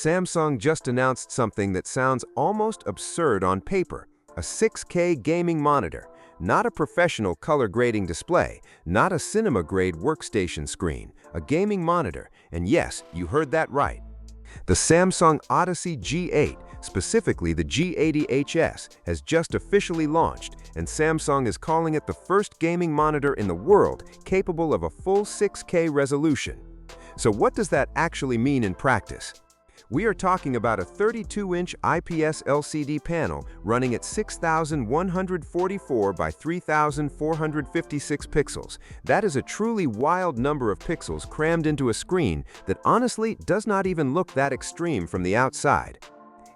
Samsung just announced something that sounds almost absurd on paper: a 6K gaming monitor. Not a professional color grading display, not a cinema-grade workstation screen, a gaming monitor. And yes, you heard that right. The Samsung Odyssey G8, specifically the G80HS, has just officially launched, and Samsung is calling it the first gaming monitor in the world capable of a full 6K resolution. So what does that actually mean in practice? We are talking about a 32-inch IPS LCD panel running at 6,144 by 3,456 pixels. That is a truly wild number of pixels crammed into a screen that honestly does not even look that extreme from the outside.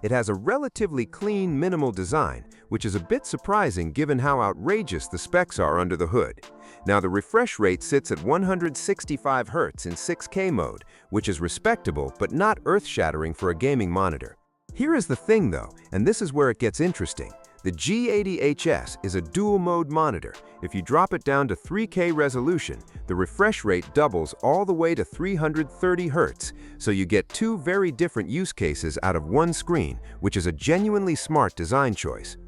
It has a relatively clean, minimal design, which is a bit surprising given how outrageous the specs are under the hood. Now, the refresh rate sits at 165 Hz in 6K mode, which is respectable but not earth-shattering for a gaming monitor. Here is the thing though, and this is where it gets interesting. The G80HS is a dual-mode monitor. If you drop it down to 3K resolution, the refresh rate doubles all the way to 330 Hz, so you get two very different use cases out of one screen, which is a genuinely smart design choice.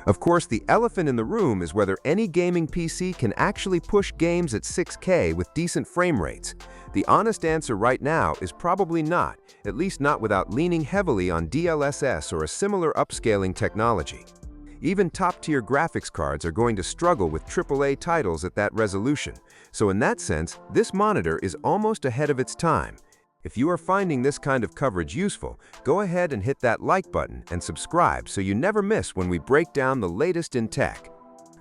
Of course, the elephant in the room is whether any gaming PC can actually push games at 6K with decent frame rates. The honest answer right now is probably not, at least not without leaning heavily on DLSS or a similar upscaling technology. Even top-tier graphics cards are going to struggle with AAA titles at that resolution, so in that sense, this monitor is almost ahead of its time. If you are finding this kind of coverage useful, go ahead and hit that like button and subscribe so you never miss when we break down the latest in tech.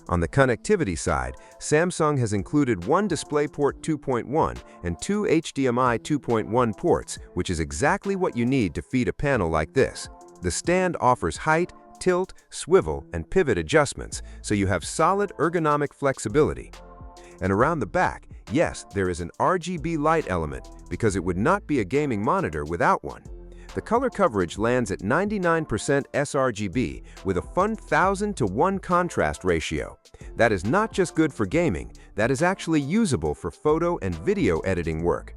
On the connectivity side, Samsung has included one DisplayPort 2.1 and two HDMI 2.1 ports, which is exactly what you need to feed a panel like this. The stand offers height, tilt, swivel, and pivot adjustments, so you have solid ergonomic flexibility. And around the back, yes, there is an RGB light element, because it would not be a gaming monitor without one. The color coverage lands at 99% sRGB with a fun 1000:1 contrast ratio. That is not just good for gaming, that is actually usable for photo and video editing work.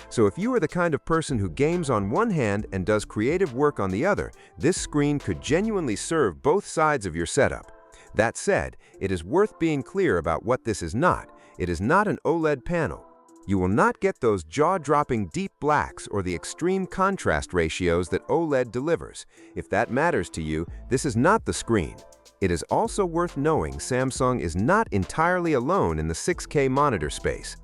So if you are the kind of person who games on one hand and does creative work on the other, this screen could genuinely serve both sides of your setup. That said, it is worth being clear about what this is not. It is not an OLED panel. You will not get those jaw-dropping deep blacks or the extreme contrast ratios that OLED delivers. If that matters to you, this is not the screen. It is also worth knowing Samsung is not entirely alone in the 6K monitor space.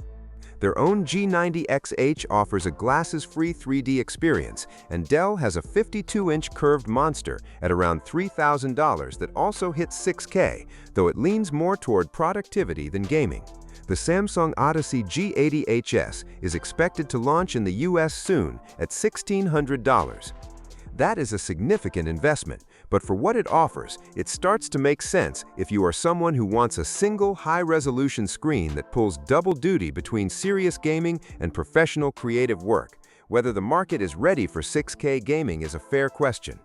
Their own G90XH offers a glasses-free 3D experience, and Dell has a 52-inch curved monster at around $3,000 that also hits 6K, though it leans more toward productivity than gaming. The Samsung Odyssey G80HS is expected to launch in the US soon at $1,600. That is a significant investment, but for what it offers, it starts to make sense if you are someone who wants a single high-resolution screen that pulls double duty between serious gaming and professional creative work. Whether the market is ready for 6K gaming is a fair question.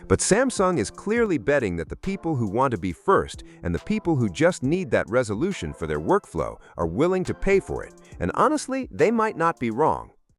But Samsung is clearly betting that the people who want to be first and the people who just need that resolution for their workflow are willing to pay for it, and honestly, they might not be wrong.